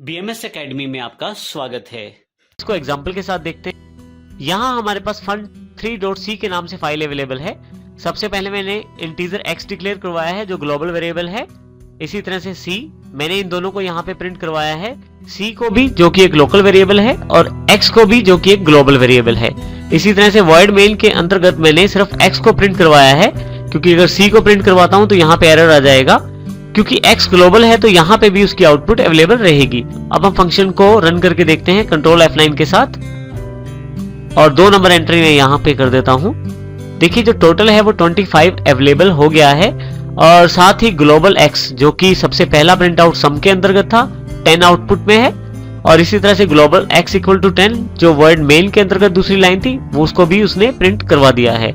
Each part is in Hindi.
BMS एकेडमी में आपका स्वागत है। इसको एग्जाम्पल के साथ देखते हैं। यहाँ हमारे पास fund3.c के नाम से फाइल अवेलेबल है। सबसे पहले मैंने इंटीजर x डिक्लेयर करवाया है जो ग्लोबल वेरिएबल है। इसी तरह से c मैंने इन दोनों को यहाँ पे प्रिंट करवाया है, c को भी जो कि एक लोकल वेरिएबल है और x को भी जो कि एक ग्लोबल वेरिएबल है। इसी तरह से void main के अंतर्गत मैंने सिर्फ x को प्रिंट करवाया है, क्योंकि अगर c को प्रिंट करवाता हूँ तो यहाँ पे एरर आ जाएगा। क्योंकि x ग्लोबल है तो यहाँ पे भी उसकी आउटपुट अवेलेबल रहेगी। अब हम फंक्शन को रन करके देखते हैं कंट्रोल F9 के साथ, और 2 नंबर एंट्री में यहाँ पे कर देता हूँ। देखिए जो टोटल है वो 25 अवेलेबल हो गया है, और साथ ही ग्लोबल x जो कि सबसे पहला प्रिंट आउट सम के अंतर्गत था 10 आउटपुट में है, और इसी तरह से ग्लोबल x इक्वल टू 10 जो वर्ड मेन के अंतर्गत दूसरी लाइन थी वो उसको भी उसने प्रिंट करवा दिया है।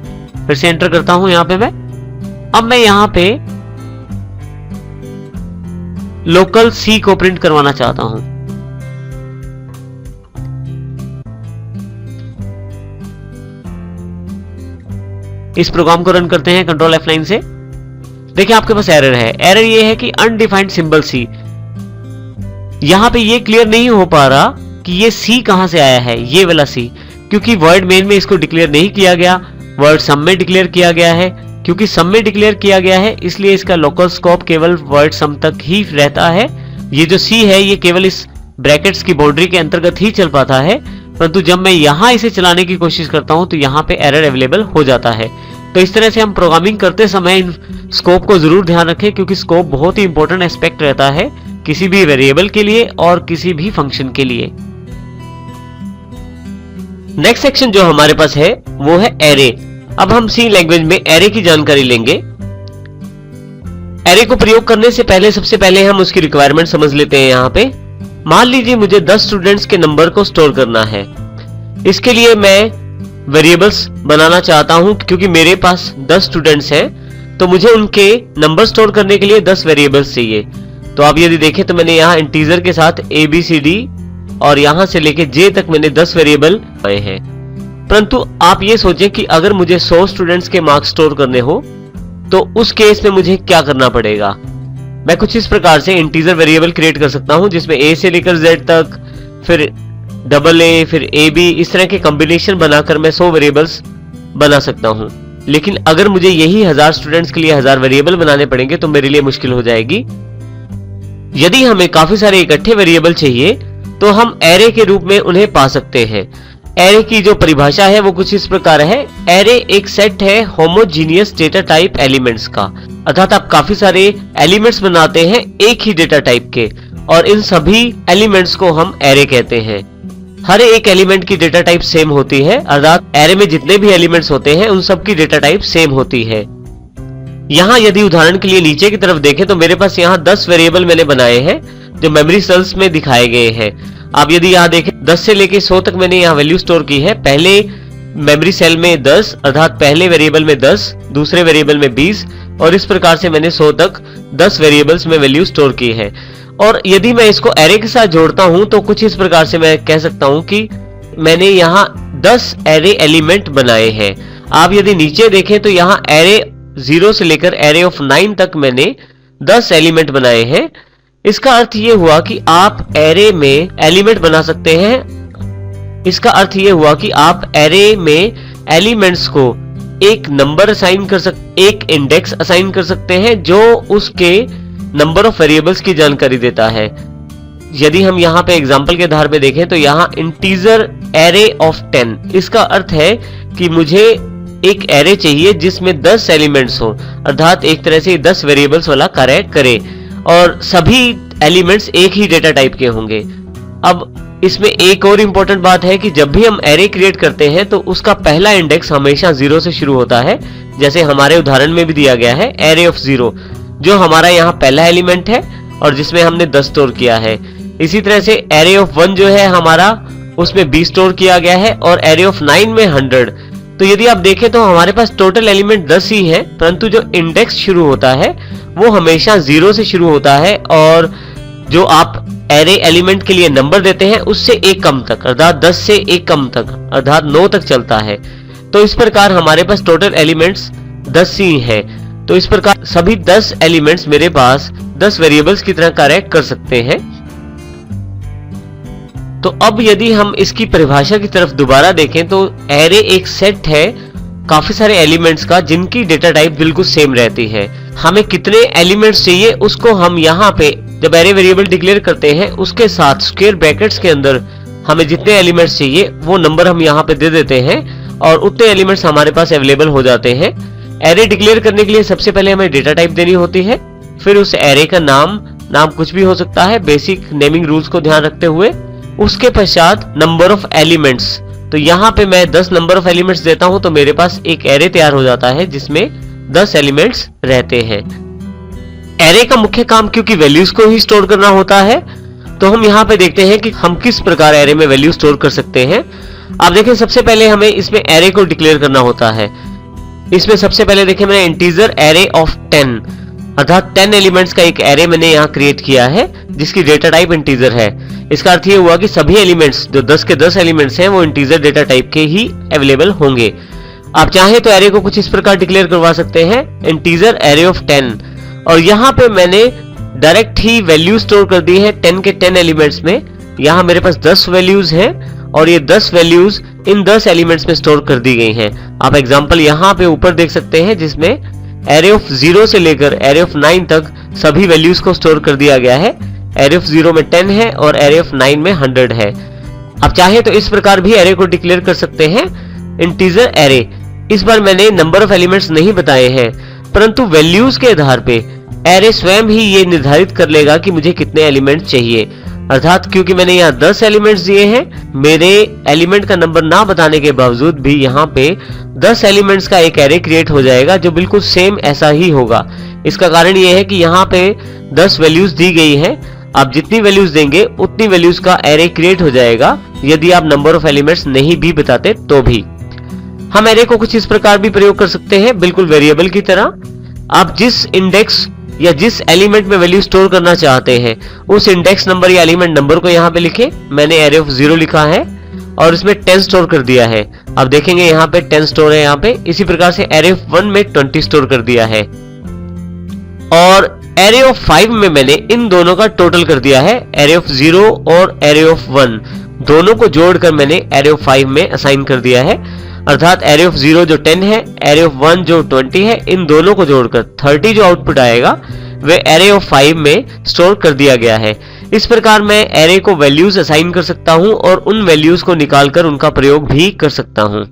फिर से एंटर करता हूँ यहाँ पे मैं। अब मैं यहाँ पे लोकल c को प्रिंट करवाना चाहता हूं। इस प्रोग्राम को रन करते हैं कंट्रोल F9 से। देखिए आपके पास एरर है। एरर ये है कि अनडिफाइंड सिंबल c। यहां पे ये क्लियर नहीं हो पा रहा कि ये c कहां से आया है, ये वाला c, क्योंकि वर्ड मेन में इसको डिक्लेयर नहीं किया गया, वर्ड सम में डिक्लेयर किया गया है। क्योंकि सम में डिक्लेयर किया गया है इसलिए इसका लोकल स्कोप केवल वर्ड सम तक ही रहता है। ये जो c है ये केवल इस ब्रैकेट्स की बाउंड्री के अंतर्गत ही चल पाता है, परंतु जब मैं यहाँ इसे चलाने की कोशिश करता हूँ तो यहाँ पे एरर अवेलेबल हो जाता है। तो इस तरह से हम प्रोग्रामिंग करते समय इन स्कोप को जरूर ध्यान रखें, क्योंकि स्कोप बहुत ही इंपॉर्टेंट एस्पेक्ट रहता है किसी भी वेरिएबल के लिए और किसी भी फंक्शन के लिए। नेक्स्ट सेक्शन जो हमारे पास है वो है एरे। अब हम सी लैंग्वेज में एरे की जानकारी लेंगे। एरे को प्रयोग करने से पहले सबसे पहले हम उसकी रिक्वायरमेंट समझ लेते हैं। यहाँ पे मान लीजिए मुझे 10 स्टूडेंट्स के नंबर को स्टोर करना है। इसके लिए मैं वेरिएबल्स बनाना चाहता हूं, क्योंकि मेरे पास 10 स्टूडेंट्स हैं तो मुझे उनके नंबर स्टोर करने के लिए 10 वेरिएबल्स चाहिए। तो आप यदि देखें तो मैंने यहाँ इंटीजर के साथ ABCD और यहां से लेके J तक मैंने 10 वेरिएबल आए हैं। परंतु आप ये सोचें कि अगर मुझे 100 स्टूडेंट्स के मार्क्स स्टोर करने हो तो उस केस में मुझे क्या करना पड़ेगा। मैं कुछ इस प्रकार से इंटीजर वेरिएबल क्रिएट कर सकता हूं जिसमें A से लेकर Z तक, फिर AA, फिर AB, इस तरह के कॉम्बिनेशन बनाकर मैं 100 वेरिएबल्स बना सकता हूं। लेकिन अगर मुझे यही 1000 स्टूडेंट्स के लिए 1000 वेरिएबल बनाने पड़ेंगे तो मेरे लिए मुश्किल हो जाएगी। यदि हमें काफी सारे इकट्ठे वेरिएबल चाहिए तो हम एरे के रूप में उन्हें पा सकते हैं। एरे की जो परिभाषा है वो कुछ इस प्रकार है। एरे एक सेट है होमोजीनियस डेटा टाइप एलिमेंट्स का, अर्थात आप काफी सारे एलिमेंट्स बनाते हैं एक ही डेटा टाइप के, और इन सभी एलिमेंट्स को हम एरे कहते हैं। हर एक एलिमेंट की डेटा टाइप सेम होती है, अर्थात एरे में जितने भी एलिमेंट्स होते हैं उन सब की डेटा टाइप सेम होती है। यहाँ यदि उदाहरण के लिए नीचे की तरफ देखें तो मेरे पास यहाँ 10 वेरिएबल मैंने बनाए हैं जो मेमोरी सेल्स में दिखाए गए हैं। आप यदि यहाँ देखें 10 से लेके 100 तक मैंने यहाँ वैल्यू स्टोर की है। पहले मेमोरी सेल में 10, अर्थात पहले वेरिएबल में 10, दूसरे वेरिएबल में 20, और इस प्रकार से मैंने 100 तक 10 वेरिएबल्स में वैल्यू स्टोर की है। और यदि मैं इसको एरे के साथ जोड़ता हूं तो कुछ इस प्रकार से मैं कह सकता हूं कि मैंने यहाँ 10 एरे एलिमेंट बनाए हैं। आप यदि नीचे देखें तो यहाँ एरे 0 से लेकर एरे ऑफ 9 तक मैंने 10 एलिमेंट बनाए हैं। इसका अर्थ ये हुआ कि आप एरे में एलिमेंट बना सकते हैं। इसका अर्थ ये हुआ कि आप एरे में एलिमेंट्स को एक नंबर असाइन कर सकते, एक इंडेक्स असाइन कर सकते हैं जो उसके नंबर ऑफ वेरिएबल्स की जानकारी देता है। यदि हम यहाँ पे एग्जांपल के आधार पे देखें तो यहाँ इंटीजर एरे ऑफ 10, इसका अर्थ है कि मुझे एक एरे चाहिए जिसमें 10 एलिमेंट्स हो, अर्थात एक तरह से 10 वेरिएबल्स वाला कार्य करे, और सभी एलिमेंट्स एक ही डेटा टाइप के होंगे। अब इसमें एक और इंपॉर्टेंट बात है कि जब भी हम एरे क्रिएट करते हैं तो उसका पहला इंडेक्स हमेशा 0 से शुरू होता है, जैसे हमारे उदाहरण में भी दिया गया है एरे ऑफ 0, जो हमारा यहाँ पहला एलिमेंट है और जिसमें हमने 10 स्टोर किया है। इसी तरह से एरे ऑफ 1 जो है हमारा, उसमें 20 स्टोर किया गया है, और एरे ऑफ 9 में 100। तो यदि आप देखें तो हमारे पास टोटल एलिमेंट 10 ही है, परंतु जो इंडेक्स शुरू होता है वो हमेशा 0 से शुरू होता है, और जो आप एरे एलिमेंट के लिए नंबर देते हैं उससे एक कम तक, अर्थात 10 से एक कम तक, अर्थात 9 तक चलता है। तो इस प्रकार हमारे पास टोटल एलिमेंट्स 10 ही है। तो इस प्रकार सभी 10 एलिमेंट्स मेरे पास 10 वेरिएबल्स की तरह कार्य कर सकते हैं। तो अब यदि हम इसकी परिभाषा की तरफ दोबारा देखें तो एरे एक सेट है काफी सारे एलिमेंट्स का जिनकी डेटा टाइप बिल्कुल सेम रहती है। हमें कितने एलिमेंट्स चाहिए उसको हम यहाँ पे जब एरे वेरिएबल डिक्लेयर करते हैं उसके साथ स्क्वायर ब्रैकेट्स के अंदर हमें जितने एलिमेंट्स चाहिए वो नंबर हम यहाँ पे दे देते हैं और उतने एलिमेंट्स हमारे पास अवेलेबल हो जाते हैं। एरे डिक्लेयर करने के लिए सबसे पहले हमें डेटा टाइप देनी होती है, फिर उस एरे का नाम कुछ भी हो सकता है बेसिक नेमिंग रूल्स को ध्यान रखते हुए, उसके पश्चात नंबर ऑफ एलिमेंट्स। तो यहाँ पे मैं 10 नंबर ऑफ एलिमेंट्स देता हूं तो मेरे पास एक एरे तैयार हो जाता है जिसमें 10 एलिमेंट्स रहते हैं। एरे का मुख्य काम क्योंकि वैल्यूज को ही स्टोर करना होता है तो हम यहाँ पे देखते हैं कि हम किस प्रकार एरे में वैल्यू स्टोर कर सकते हैं। आप देखें सबसे पहले हमें इसमें एरे को डिक्लेयर करना होता है। इसमें सबसे पहले देखें मैंने इंटीजर एरे ऑफ 10 अर्थात 10 एलिमेंट्स का एक एरे मैंने यहाँ क्रिएट किया है जिसकी डेटा टाइप इंटीजर है। इसका अर्थ ये हुआ कि सभी एलिमेंट्स जो 10 के 10 एलिमेंट्स हैं वो इंटीजर डेटा टाइप के ही अवेलेबल होंगे। आप चाहें तो एरे को कुछ इस प्रकार डिक्लेयर करवा सकते हैं इंटीजर एरे ऑफ 10 और यहाँ पे मैंने डायरेक्ट ही वैल्यू स्टोर कर दी है 10 के 10 एलिमेंट्स में। यहाँ मेरे पास 10 वैल्यूज हैं और ये 10 वैल्यूज इन 10 एलिमेंट्स में स्टोर कर दी गई हैं। आप एग्जांपल यहाँ पे ऊपर देख सकते हैं जिसमें एरे ऑफ 0 से लेकर एरे ऑफ 9 तक सभी वैल्यूज को स्टोर कर दिया गया है। एरे ऑफ 0 में 10 है और एरे ऑफ 9 में 100 है। आप चाहे तो इस प्रकार भी एरे को डिक्लेयर कर सकते हैं इंटीजर एरे। इस बार मैंने नंबर ऑफ एलिमेंट्स नहीं बताए हैं परंतु वैल्यूज के आधार पे एरे स्वयं ही ये निर्धारित कर लेगा कि मुझे कितने एलिमेंट चाहिए। अर्थात क्योंकि मैंने यहाँ 10 एलिमेंट्स दिए हैं, मेरे एलिमेंट का नंबर ना बताने के बावजूद भी यहाँ पे 10 एलिमेंट्स का एक एरे क्रिएट हो जाएगा जो बिल्कुल सेम ऐसा ही होगा। इसका कारण ये है कि यहाँ पे 10 वैल्यूज दी गई हैं। आप जितनी वैल्यूज देंगे उतनी वैल्यूज का एरे क्रिएट हो जाएगा यदि आप नंबर ऑफ एलिमेंट्स नहीं भी बताते तो भी। हम एरे को कुछ इस प्रकार भी प्रयोग कर सकते हैं बिल्कुल वेरिएबल की तरह। आप जिस इंडेक्स या जिस एलिमेंट में वैल्यू स्टोर करना चाहते हैं उस इंडेक्स नंबर या एलिमेंट नंबर को यहाँ पे लिखें। मैंने एरे ऑफ 0 लिखा है और इसमें 10 स्टोर कर दिया है। आप देखेंगे यहाँ पे 10 स्टोर है यहाँ पे। इसी प्रकार से एरे ऑफ 1 में 20 स्टोर कर दिया है और एरे ऑफ 5 में मैंने इन दोनों का टोटल कर दिया है। एरे ऑफ 0 और एरे ऑफ 1 दोनों को जोड़कर मैंने एरे ऑफ 5 में असाइन कर दिया है। अर्थात एरे ऑफ 0 जो 10 है, एरे ऑफ 1 जो 20 है, इन दोनों को जोड़कर 30 जो आउटपुट आएगा वे एरे ऑफ 5 में स्टोर कर दिया गया है। इस प्रकार मैं एरे को वैल्यूज असाइन कर सकता हूं और उन वैल्यूज को निकालकर उनका प्रयोग भी कर सकता हूं।